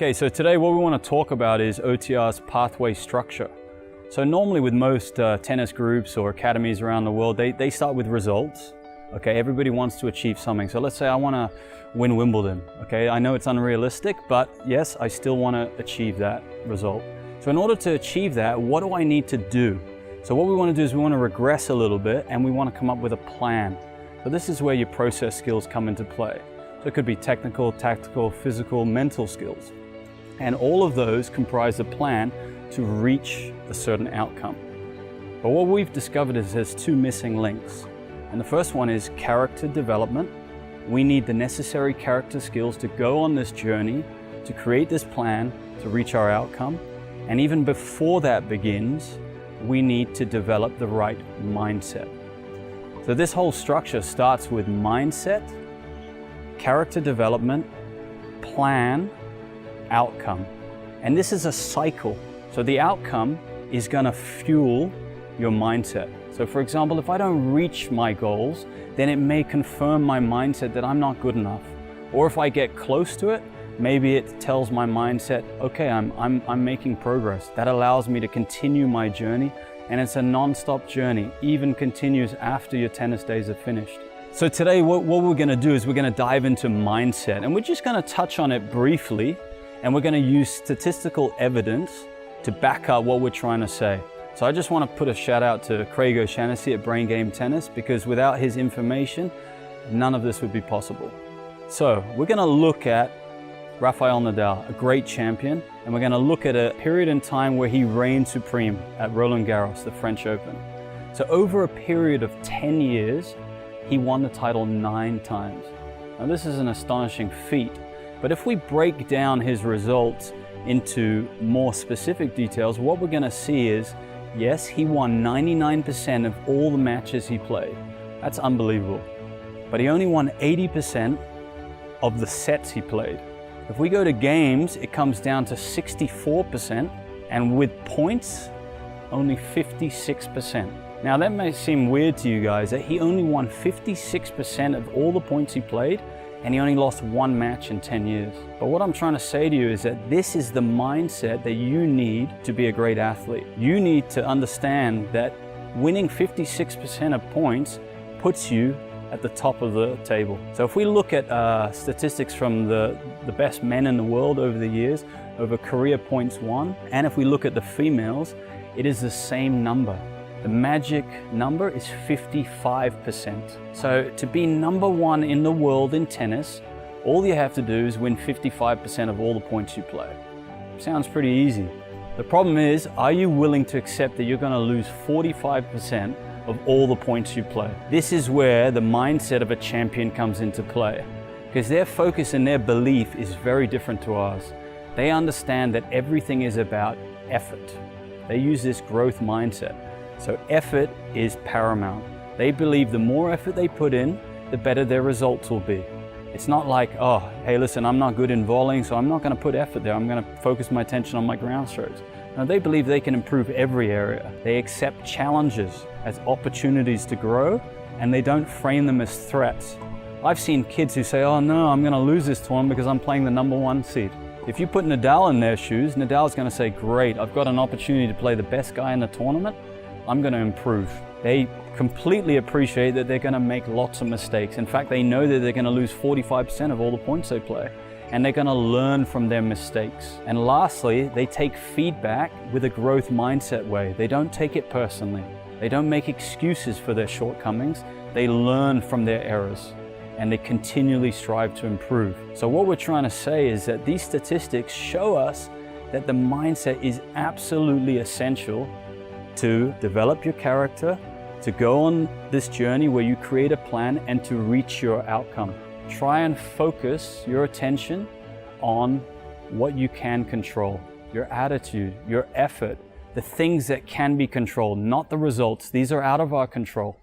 Okay, so today what we want to talk about is OTR's pathway structure. So normally with most tennis groups or academies around the world, they start with results. Okay, everybody wants to achieve something. So let's say I want to win Wimbledon. Okay, I know it's unrealistic, but yes, I still want to achieve that result. So in order to achieve that, what do I need to do? So what we want to do is we want to regress a little bit and we want to come up with a plan. So this is where your process skills come into play. So it could be technical, tactical, physical, mental skills. And all of those comprise a plan to reach a certain outcome. But what we've discovered is there's two missing links. And the first one is character development. We need the necessary character skills to go on this journey, to create this plan, to reach our outcome. And even before that begins, we need to develop the right mindset. So this whole structure starts with mindset, character development, plan, outcome. And this is a cycle. So the outcome is going to fuel your mindset. So for example, if I don't reach my goals, then it may confirm my mindset that I'm not good enough. Or if I get close to it, maybe it tells my mindset, okay, I'm making progress. That allows me to continue my journey, and it's a non-stop journey, even continues after your tennis days are finished. So today what we're going to do is we're going to dive into mindset, and we're just going to touch on it briefly, and we're going to use statistical evidence to back up what we're trying to say. So I just want to put a shout out to Craig O'Shaughnessy at Brain Game Tennis, because without his information, none of this would be possible. So we're going to look at Rafael Nadal, a great champion, and we're going to look at a period in time where he reigned supreme at Roland Garros, the French Open. So over a period of 10 years, he won the title 9 times. Now this is an astonishing feat, but if we break down his results into more specific details, what we're going to see is, yes, he won 99% of all the matches he played. That's unbelievable. But he only won 80% of the sets he played. If we go to games, it comes down to 64%, and with points, only 56%. Now that may seem weird to you guys, that he only won 56% of all the points he played, and he only lost 1 match in 10 years. But what I'm trying to say to you is that this is the mindset that you need to be a great athlete. You need to understand that winning 56% of points puts you at the top of the table. So if we look at statistics from the best men in the world over the years, over career points won, and if we look at the females, it is the same number. The magic number is 55%. So to be number 1 in the world in tennis, all you have to do is win 55% of all the points you play. Sounds pretty easy. The problem is, are you willing to accept that you're going to lose 45% of all the points you play? This is where the mindset of a champion comes into play, because their focus and their belief is very different to ours. They understand that everything is about effort. They use this growth mindset. So effort is paramount. They believe the more effort they put in, the better their results will be. It's not like, oh, hey, listen, I'm not good in volleying, so I'm not going to put effort there. I'm going to focus my attention on my ground strokes. Now, they believe they can improve every area. They accept challenges as opportunities to grow, and they don't frame them as threats. I've seen kids who say, oh no, I'm going to lose this tournament because I'm playing the number 1 seed. If you put Nadal in their shoes, Nadal's going to say, great, I've got an opportunity to play the best guy in the tournament. I'm going to improve. They completely appreciate that they're going to make lots of mistakes. In fact, they know that they're going to lose 45% of all the points they play, and they're going to learn from their mistakes. And lastly, they take feedback with a growth mindset way. They don't take it personally. They don't make excuses for their shortcomings. They learn from their errors, and they continually strive to improve. So what we're trying to say is that these statistics show us that the mindset is absolutely essential to develop your character, to go on this journey where you create a plan and to reach your outcome. Try and focus your attention on what you can control, your attitude, your effort, the things that can be controlled, not the results. These are out of our control.